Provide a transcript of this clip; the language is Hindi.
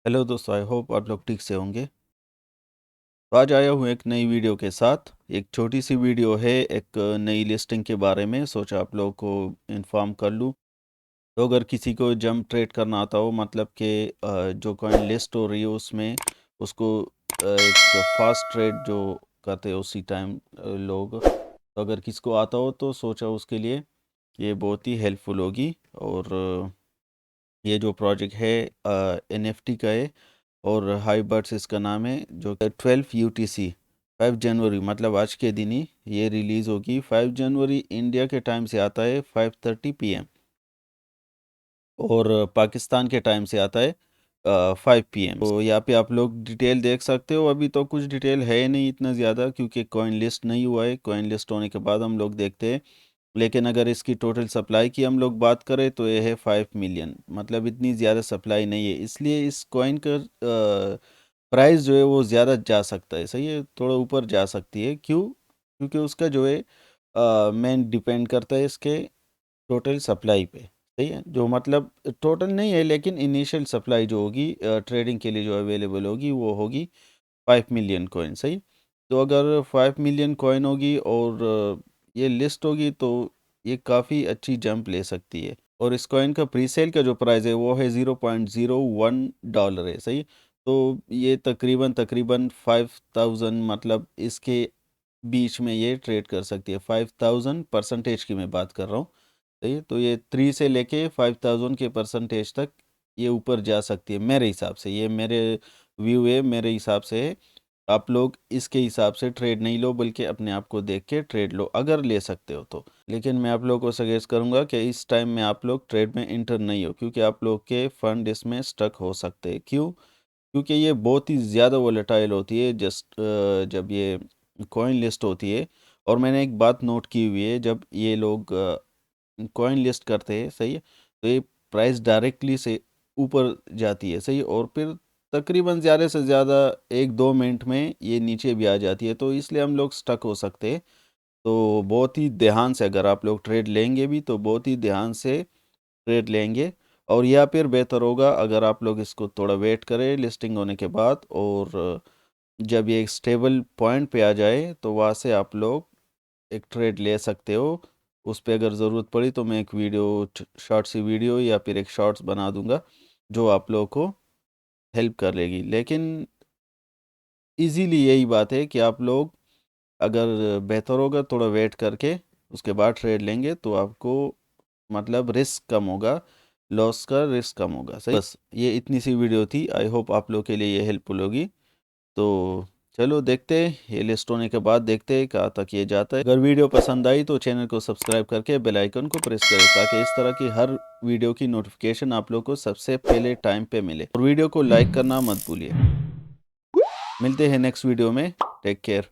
हेलो दोस्तों, आई होप आप लोग ठीक से होंगे। तो आज आया हूँ एक नई वीडियो के साथ। एक छोटी सी वीडियो है एक नई लिस्टिंग के बारे में, सोचा आप लोगों को इन्फॉर्म कर लूँ। तो अगर किसी को जंप ट्रेड करना आता हो, मतलब कि जो कॉइन लिस्ट हो रही है उसमें उसको एक फास्ट ट्रेड जो करते हैं उसी टाइम लोग, तो अगर किसी को आता हो तो सोचा उसके लिए ये बहुत ही हेल्पफुल होगी। और ये जो प्रोजेक्ट है एनएफटी का है और हाई बर्ड्स इसका नाम है, जो 12 यूटीसी 5 जनवरी मतलब आज के दिन ही ये रिलीज़ होगी। 5 जनवरी इंडिया के टाइम से आता है 5:30 पीएम, और पाकिस्तान के टाइम से आता है 5 पीएम। तो यहाँ पे आप लोग डिटेल देख सकते हो। अभी तो कुछ डिटेल है नहीं इतना ज़्यादा, क्योंकि कॉइन लिस्ट नहीं हुआ है। कॉइन लिस्ट होने के बाद हम लोग देखते हैं। लेकिन अगर इसकी टोटल सप्लाई की हम लोग बात करें तो ये है 5 मिलियन, मतलब इतनी ज़्यादा सप्लाई नहीं है। इसलिए इस कॉइन का प्राइस जो है वो ज़्यादा जा सकता है, सही है, थोड़ा ऊपर जा सकती है। क्यों? क्योंकि उसका जो है मेन डिपेंड करता है इसके टोटल सप्लाई पे। सही है, जो मतलब टोटल नहीं है लेकिन इनिशियल सप्लाई जो होगी ट्रेडिंग के लिए जो अवेलेबल होगी वो होगी 5 मिलियन कॉइन। सही। तो अगर 5 मिलियन कॉइन होगी और ये लिस्ट होगी तो ये काफ़ी अच्छी जंप ले सकती है। और इस कॉइन का प्री सेल का जो प्राइस है वो है $0.01 है। सही। तो ये तकरीबन तकरीबन 5,000, मतलब इसके बीच में ये ट्रेड कर सकती है। 5,000 परसेंटेज की मैं बात कर रहा हूँ। सही है, तो ये 3 से लेके 5,000 के परसेंटेज तक ये ऊपर जा सकती है मेरे हिसाब से। ये मेरे व्यू है, मेरे हिसाब से है। आप लोग इसके हिसाब से ट्रेड नहीं लो, बल्कि अपने आप को देख के ट्रेड लो अगर ले सकते हो तो। लेकिन मैं आप लोगों को सजेस्ट करूंगा कि इस टाइम में आप लोग ट्रेड में इंटर नहीं हो, क्योंकि आप लोग के फंड इसमें स्टक हो सकते हैं। क्यों? क्योंकि ये बहुत ही ज़्यादा वोलेटाइल होती है जब ये कॉइन लिस्ट होती है। और मैंने एक बात नोट की हुई है, जब ये लोग कॉइन लिस्ट करते हैं, सही है, तो ये प्राइस डायरेक्टली से ऊपर जाती है। सही। और फिर तकरीबन ज़्यादा से ज़्यादा 1-2 मिनट में ये नीचे भी आ जाती है, तो इसलिए हम लोग स्टक हो सकते हैं। तो बहुत ही ध्यान से अगर आप लोग ट्रेड लेंगे भी तो बहुत ही ध्यान से ट्रेड लेंगे। और या फिर बेहतर होगा अगर आप लोग इसको थोड़ा वेट करें लिस्टिंग होने के बाद, और जब ये एक स्टेबल पॉइंट पे आ जाए तो वहाँ से आप लोग एक ट्रेड ले सकते हो। उस पे अगर ज़रूरत पड़ी तो मैं एक वीडियो, शॉर्ट सी वीडियो या फिर एक शॉर्ट्स बना दूंगा जो आप लोगों को हेल्प कर लेगी। लेकिन इजीली यही बात है कि आप लोग अगर बेहतर होगा थोड़ा वेट करके उसके बाद ट्रेड लेंगे तो आपको मतलब रिस्क कम होगा, लॉस का रिस्क कम होगा। सही। बस ये इतनी सी वीडियो थी। आई होप आप लोग के लिए ये हेल्पफुल होगी। तो चलो देखते हैं, ये लिस्ट होने के बाद देखते हैं कहाँ तक ये जाता है। अगर वीडियो पसंद आई तो चैनल को सब्सक्राइब करके बेल आइकन को प्रेस करें, ताकि इस तरह की हर वीडियो की नोटिफिकेशन आप लोग को सबसे पहले टाइम पे मिले। और वीडियो को लाइक करना मत भूलिए। मिलते हैं नेक्स्ट वीडियो में। Take care.